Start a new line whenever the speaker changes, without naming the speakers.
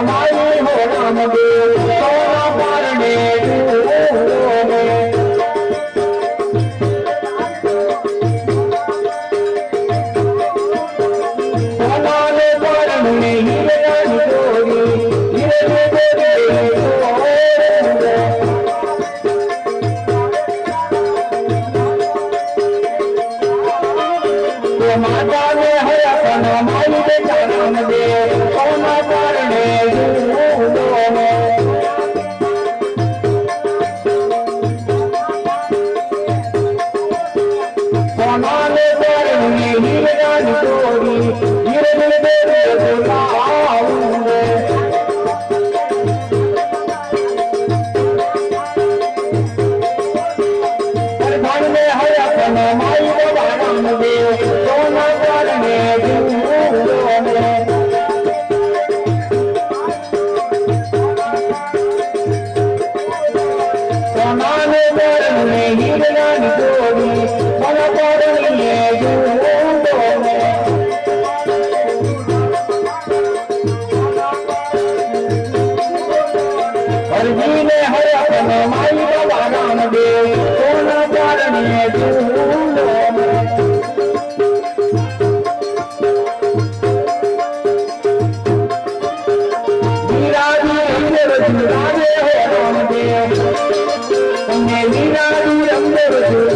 माई हो रामदेव सोना पारणे सोनाले पारणे हीरे जोड़ी माता ने है अपना माई बेटा रामदेव सोना पारणे सोना ने पारणे हीरा जोड़ी हीरे धन में है अपना माई बेटा रामदेव सोना पारणे सोनाने पारणे हीरा जोड़ी सोना पारणे हरजी ने हर अपना माई बाबा रामदेव सोना पारणे हीरा राजे हो रामदेव वीरा रंग